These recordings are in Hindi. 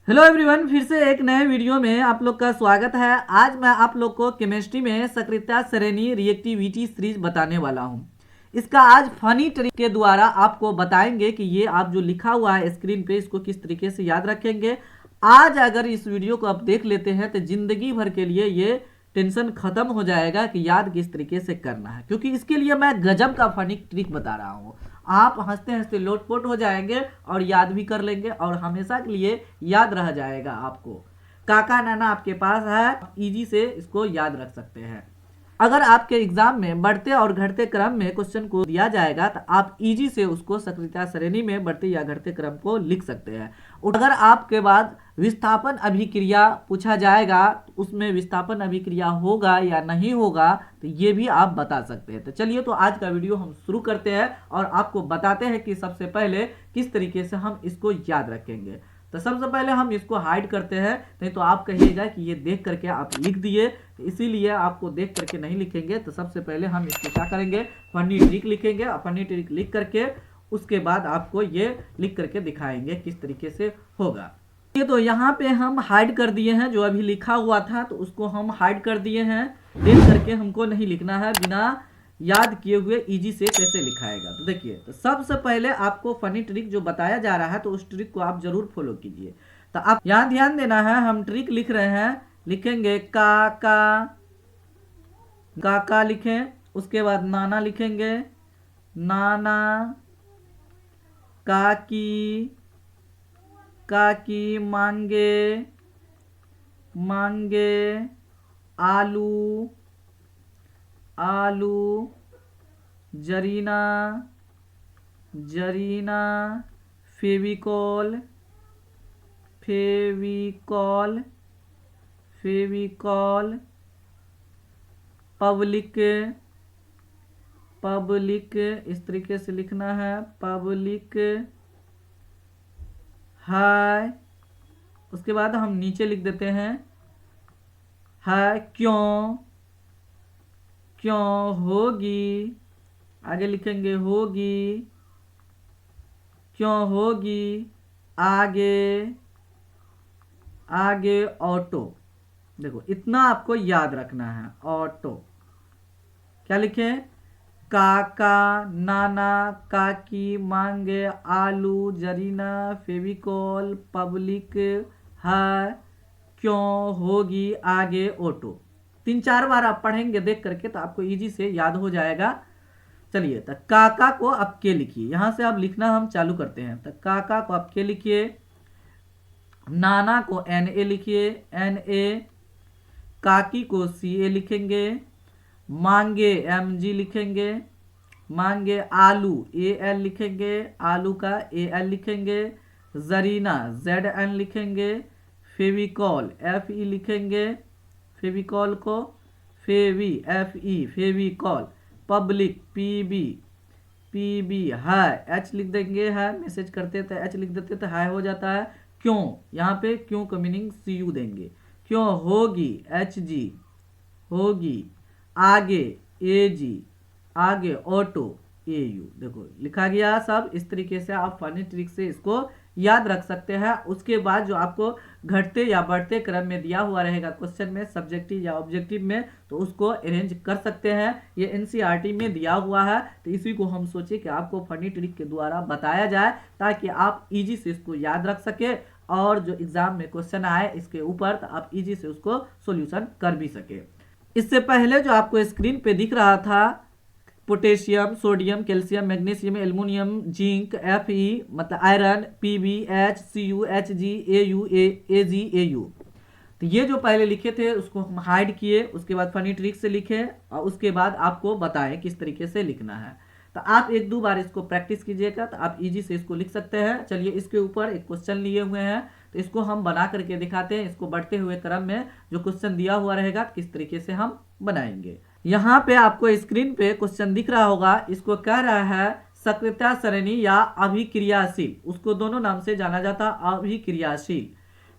हेलो एवरीवन, फिर से एक नए वीडियो में आप लोग का स्वागत है। आज मैं आप लोग को केमिस्ट्री में सक्रियता श्रेणी रिएक्टिविटी सीरीज बताने वाला हूं। इसका आज फनी ट्रिक के द्वारा आपको बताएंगे कि ये आप जो लिखा हुआ है स्क्रीन पे इसको किस तरीके से याद रखेंगे। आज अगर इस वीडियो को आप देख लेते हैं तो जिंदगी भर के लिए ये टेंशन खत्म हो जाएगा कि याद किस तरीके से करना है, क्योंकि इसके लिए मैं गजब का फनी ट्रिक बता रहा हूँ। आप हंसते हंसते लोटपोट हो जाएंगे और याद भी कर लेंगे और हमेशा के लिए याद रह जाएगा आपको। काका नाना आपके पास है, इजी से इसको याद रख सकते हैं। अगर आपके एग्जाम में बढ़ते और घटते क्रम में क्वेश्चन को दिया जाएगा तो आप इजी से उसको सक्रियता श्रेणी में बढ़ते या घटते क्रम को लिख सकते हैं। अगर आपके बाद विस्थापन अभिक्रिया पूछा जाएगा तो उसमें विस्थापन अभिक्रिया होगा या नहीं होगा तो ये भी आप बता सकते हैं। तो चलिए, तो आज का वीडियो हम शुरू करते हैं और आपको बताते हैं कि सबसे पहले किस तरीके से हम इसको याद रखेंगे। तो सबसे पहले हम इसको हाइड करते हैं, नहीं तो आप कहिएगा कि ये देख करके आप लिख दिए, तो इसीलिए आपको देख करके नहीं लिखेंगे। तो सबसे पहले हम इसको क्या करेंगे, फनी ट्रिक लिखेंगे और फनी ट्रिक लिख करके उसके बाद आपको ये लिख करके दिखाएंगे किस तरीके से होगा। ये तो यहाँ पे हम हाइड कर दिए हैं, जो अभी लिखा हुआ था तो उसको हम हाइड कर दिए हैं। देख करके हमको नहीं लिखना है, बिना याद किए हुए इजी से कैसे लिखाएगा। तो देखिए, तो सबसे पहले आपको फनी ट्रिक जो बताया जा रहा है तो उस ट्रिक को आप जरूर फॉलो कीजिए। तो आप यहाँ ध्यान देना है, हम ट्रिक लिख रहे हैं, लिखेंगे काका, काका लिखें, उसके बाद नाना लिखेंगे, नाना, काकी, काकी, मांगे, मांगे, आलू, आलू, जरीना, जरीना, फेविकॉल, फेविकॉल, फेविकॉल, पब्लिक, पब्लिक, इस तरीके से लिखना है, पब्लिक है। उसके बाद हम नीचे लिख देते हैं है, क्यों, क्यों होगी, आगे लिखेंगे होगी, क्यों होगी, आगे, आगे ऑटो। देखो, इतना आपको याद रखना है। ऑटो क्या लिखें, काका, नाना, काकी, मांगे, आलू, जरीना, फेविकॉल, पब्लिक है, क्यों होगी, आगे ऑटो। 3-4 बार आप पढ़ेंगे देख करके तो आपको इजी से याद हो जाएगा। चलिए, तो काका को आप के लिखिए, यहां से आप लिखना हम चालू करते हैं। तो काका को आप के लिखिए, नाना को एन ए लिखिए, एन ए, काकी को सी ए लिखेंगे, मांगे एम जी लिखेंगे, मांगे, आलू ए एल लिखेंगे, आलू का ए एल लिखेंगे, जरीना जेड एन लिखेंगे, फेविकॉल एफ ई लिखेंगे, फेविकॉल को Fevi F E, Fevicol, public P B, P B, है एच लिख देंगे, है मैसेज करते तो एच लिख देते तो है हो जाता है। क्यों, यहाँ पे क्यों का मीनिंग सी यू देंगे, क्यों होगी, एच जी, होगी, आगे ए जी, आगे ऑटो ए यू। देखो लिखा गया सब। इस तरीके से आप फनी ट्रिक से इसको याद रख सकते हैं। उसके बाद जो आपको घटते या बढ़ते क्रम में दिया हुआ रहेगा क्वेश्चन में, सब्जेक्टिव या ऑब्जेक्टिव में, तो उसको अरेंज कर सकते हैं। ये एनसीईआरटी में दिया हुआ है, तो इसी को हम सोचे कि आपको फनी ट्रिक के द्वारा बताया जाए ताकि आप इजी से इसको याद रख सके और जो एग्जाम में क्वेश्चन आए इसके ऊपर तो आप इजी से उसको सोल्यूशन कर भी सके। इससे पहले जो आपको स्क्रीन पे दिख रहा था, potassium, sodium, calcium, magnesium, aluminium, zinc, F E मतलब iron, P B, H, C U, H G, A U, A G, A U, तो ये जो पहले लिखे थे उसको हम हाइड किए, उसके बाद फनी ट्रिक से लिखे और उसके बाद आपको बताएं किस तरीके से लिखना है। तो आप 1-2 बार इसको प्रैक्टिस कीजिएगा तो आप इजी से इसको लिख सकते हैं। चलिए, इसके ऊपर एक क्वेश्चन लिए हुए हैं तो इसको हम बना करके दिखाते हैं। इसको बढ़ते हुए क्रम में जो क्वेश्चन दिया हुआ रहेगा किस तरीके से हम बनाएंगे। यहाँ पे आपको स्क्रीन पे क्वेश्चन दिख रहा होगा, इसको कह रहा है सक्रियता श्रेणी या अभिक्रियाशील, उसको दोनों नाम से जाना जाता, अभिक्रियाशील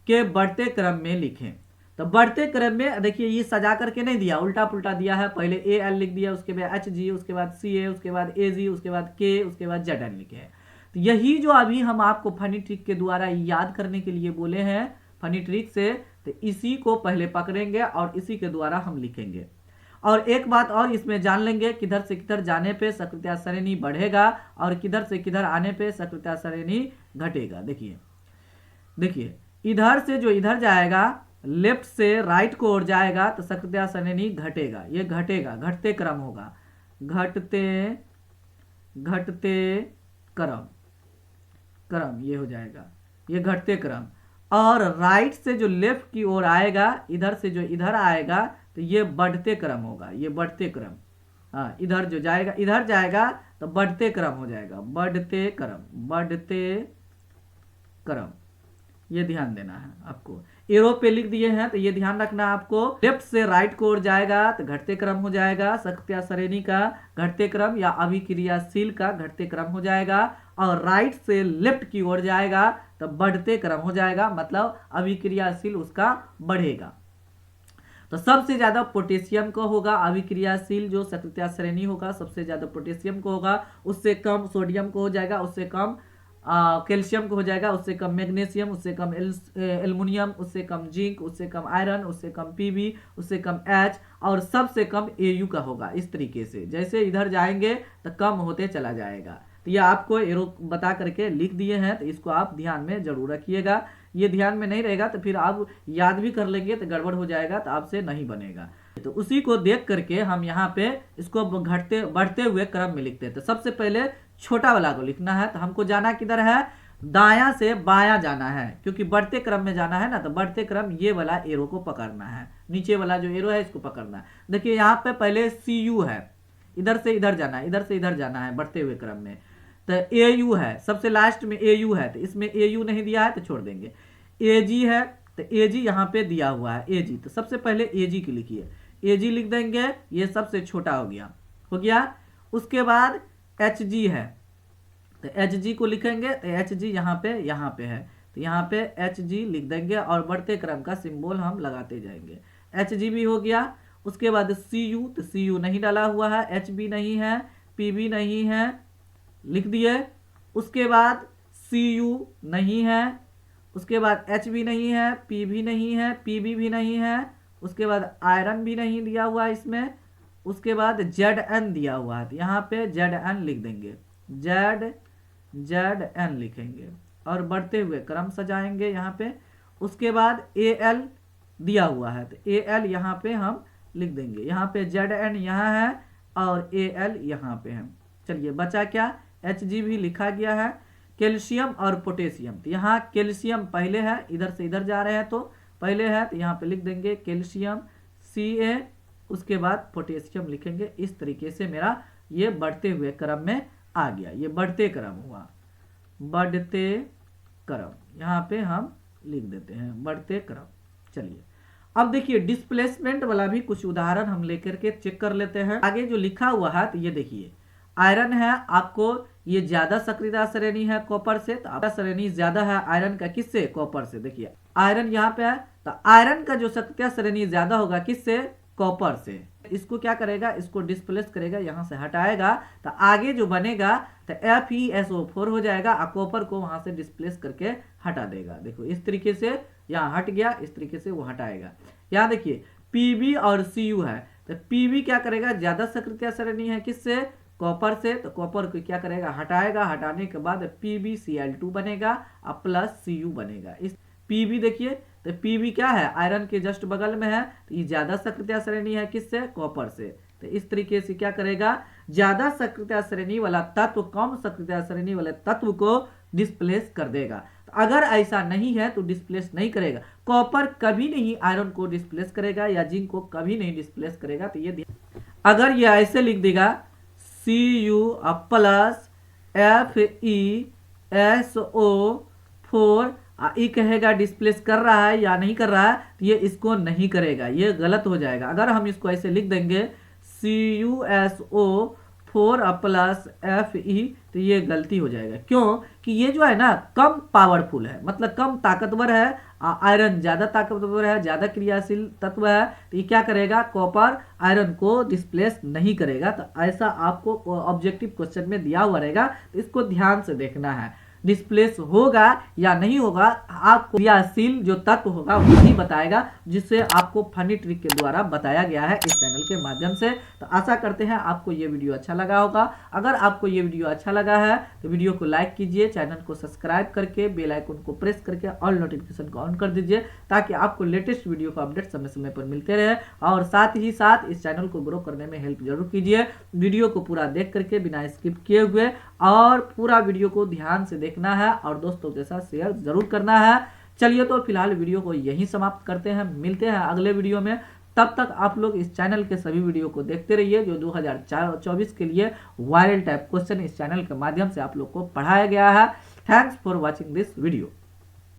के बढ़ते क्रम में लिखें। तो बढ़ते क्रम में देखिए ये सजा करके नहीं दिया, उल्टा पुल्टा दिया है। पहले ए एल लिख दिया, उसके बाद एच जी, उसके बाद सी ए, उसके बाद ए जी, उसके बाद के, उसके बाद जेड एन लिखे हैं। तो यही जो अभी हम आपको फनी ट्रिक के द्वारा याद करने के लिए बोले हैं फनी ट्रिक से, तो इसी को पहले पकड़ेंगे और इसी के द्वारा हम लिखेंगे। और एक बात और इसमें जान लेंगे, किधर से किधर जाने पे सकृत्या श्रेणी बढ़ेगा और किधर से किधर आने पे सकृत्या श्रेणी घटेगा। देखिए इधर से जो इधर जाएगा, लेफ्ट से राइट को ओर जाएगा तो सकृत्या श्रेणी घटेगा, ये घटेगा, घटते क्रम होगा, घटते क्रम ये हो जाएगा, ये घटते क्रम। और राइट से जो लेफ्ट की ओर आएगा, इधर से जो इधर आएगा तो ये बढ़ते क्रम होगा, ये बढ़ते क्रम। हाँ, इधर जो जाएगा, इधर जाएगा तो बढ़ते क्रम हो जाएगा, बढ़ते क्रम। ये ध्यान देना है आपको। एरो पे लिख दिए हैं तो ये ध्यान रखना आपको। लेफ्ट से राइट को ओर जाएगा तो घटते क्रम हो जाएगा, सकृत्या श्रेणी का घटते क्रम या अभिक्रियाशील का घटते क्रम हो जाएगा। और राइट से लेफ्ट की ओर जाएगा तो बढ़ते क्रम हो जाएगा, मतलब अभिक्रियाशील उसका बढ़ेगा। तो सबसे ज्यादा पोटेशियम को होगा अभिक्रियाशील, जो सकृत्या श्रेणी होगा सबसे ज्यादा पोटेशियम को होगा, उससे कम सोडियम को हो जाएगा, उससे कम कैल्शियम को हो जाएगा, उससे कम मैग्नीशियम, उससे कम एल्युमिनियम, उससे कम जिंक, उससे कम आयरन, उससे कम पीबी, उससे कम एच और सबसे कम एयू का होगा। इस तरीके से जैसे इधर जाएंगे तो कम होते चला जाएगा। तो ये आपको एरो बता करके लिख दिए हैं, तो इसको आप ध्यान में जरूर रखिएगा। ये ध्यान में नहीं रहेगा तो फिर आप याद भी कर लेंगे तो गड़बड़ हो जाएगा, तो आपसे नहीं बनेगा। तो उसी को देख करके हम यहाँ पे इसको घटते बढ़ते हुए क्रम में लिखते हैं। तो सबसे पहले छोटा वाला को लिखना है, तो हमको जाना किधर है, दायां से बायां जाना है, क्योंकि बढ़ते क्रम में जाना है ना, तो बढ़ते क्रम ये वाला एरो को पकड़ना है, नीचे वाला जो एरो है इसको पकड़ना है। देखिए यहाँ पे पहले CU है, इधर से इधर जाना है, इधर से इधर जाना है बढ़ते हुए क्रम में। तो AU है, सबसे लास्ट में AU है, तो इसमें AU नहीं दिया है तो छोड़ देंगे। AG है, तो AG यहाँ पे दिया हुआ है AG, तो सबसे पहले AG की लिखिए, AG लिख देंगे, ये सबसे छोटा हो गया। उसके बाद HG है, तो HG को लिखेंगे, तो HG यहाँ पे है, तो यहाँ पे HG लिख देंगे और बढ़ते क्रम का सिंबल हम लगाते जाएंगे। HG भी हो गया। उसके बाद CU, तो CU नहीं डाला हुआ है, HB नहीं है, PB नहीं है, लिख दिए। उसके बाद CU नहीं है, उसके बाद HB नहीं है, PB नहीं है, PB भी नहीं है, उसके बाद आयरन भी नहीं दिया हुआ है इसमें। उसके बाद ZN दिया हुआ है, तो यहाँ पे ZN लिख देंगे, ZN लिखेंगे और बढ़ते हुए क्रम सजाएंगे यहाँ पे। उसके बाद AL दिया हुआ है, तो AL यहाँ पे हम लिख देंगे, यहाँ पे ZN यहाँ है और AL यहाँ पे है। चलिए बचा क्या, HG भी लिखा गया है। कैल्शियम और पोटेशियम, तो यहाँ कैल्शियम पहले है, इधर से इधर जा रहे हैं तो पहले है, तो यहाँ पे लिख देंगे कैल्शियम Ca, उसके बाद पोटेशियम लिखेंगे। इस तरीके से मेरा ये बढ़ते हुए क्रम में आ गया, ये बढ़ते क्रम हुआ, बढ़ते क्रम यहाँ पे हम लिख देते हैं, बढ़ते क्रम। चलिए अब देखिए डिस्प्लेसमेंट वाला भी कुछ उदाहरण हम लेकर के चेक कर लेते हैं। आगे जो लिखा हुआ है, तो ये देखिए आयरन है, आपको ये ज्यादा सक्रियता श्रेणी है कॉपर से, तो आपका श्रेणी ज्यादा है आयरन का, किससे, कॉपर से। देखिए आयरन यहाँ पे है, तो आयरन का जो सक्रियता श्रेणी ज्यादा होगा किससे, कॉपर से। इसको क्या करेगा, इसको डिस्प्लेस करेगा, यहाँ से हटाएगा, तो आगे जो बनेगा तो FeSO4 हो जाएगा और कॉपर को वहां से डिस्प्लेस करके हटा देगा। देखो इस तरीके से यहाँ हट गया, इस तरीके से वो हटाएगा। यहाँ देखिए PB और CU है, तो PB क्या करेगा, ज्यादा सक्रियता श्रेणी है किससे, कॉपर से, तो कॉपर को क्या करेगा, हटाएगा, हटाने के बाद PbCl2 बनेगा और प्लस Cu बनेगा। इस PB देखिए, तो PB क्या है, आयरन के जस्ट बगल में है, तो ये ज्यादा सक्रियता श्रेणी है किससे, कॉपर से। तो इस तरीके से क्या करेगा, ज्यादा सक्रियता श्रेणी वाला तत्व कम सक्रियता श्रेणी वाले तत्व को डिस्प्लेस कर देगा। तो अगर ऐसा नहीं है तो डिस्प्लेस नहीं करेगा। कॉपर कभी नहीं आयरन को डिस्प्लेस करेगा या जिंक को कभी नहीं डिस्प्लेस करेगा। तो ये अगर ये ऐसे लिख देगा Cu प्लस FeSO4, ये कहेगा डिस्प्लेस कर रहा है या नहीं कर रहा है, तो ये इसको नहीं करेगा, ये गलत हो जाएगा। अगर हम इसको ऐसे लिख देंगे CuSO4 F4 प्लस Fe, तो ये गलती हो जाएगा। क्यों कि ये जो है ना कम पावरफुल है, मतलब कम ताकतवर है। आयरन ज़्यादा ताकतवर है, ज़्यादा क्रियाशील तत्व है, तो ये क्या करेगा, कॉपर आयरन को डिस्प्लेस नहीं करेगा। तो ऐसा आपको ऑब्जेक्टिव क्वेश्चन में दिया हुआ रहेगा, तो इसको ध्यान से देखना है। डिस्प्लेस होगा या नहीं होगा, आपको क्रियाशील जो तत्व होगा वही बताएगा, जिससे आपको फनी ट्रिक के द्वारा बताया गया है इस चैनल के माध्यम से। तो आशा करते हैं आपको ये वीडियो अच्छा लगा होगा। अगर आपको ये वीडियो अच्छा लगा है तो वीडियो को लाइक कीजिए, चैनल को सब्सक्राइब करके बेल आइकन को प्रेस करके ऑल नोटिफिकेशन को ऑन कर दीजिए, ताकि आपको लेटेस्ट वीडियो का अपडेट समय समय पर मिलते रहे। और साथ ही साथ इस चैनल को ग्रो करने में हेल्प जरूर कीजिए। वीडियो को पूरा देख करके बिना स्किप किए हुए, और पूरा वीडियो को ध्यान से देखना है और दोस्तों के साथ शेयर जरूर करना है। चलिए तो फिलहाल वीडियो को यहीं समाप्त करते हैं, मिलते हैं अगले वीडियो में। तब तक आप लोग इस चैनल के सभी वीडियो को देखते रहिए, जो 2024 के लिए वायरल टाइप क्वेश्चन इस चैनल के माध्यम से आप लोग को पढ़ाया गया है। Thanks for watching this video.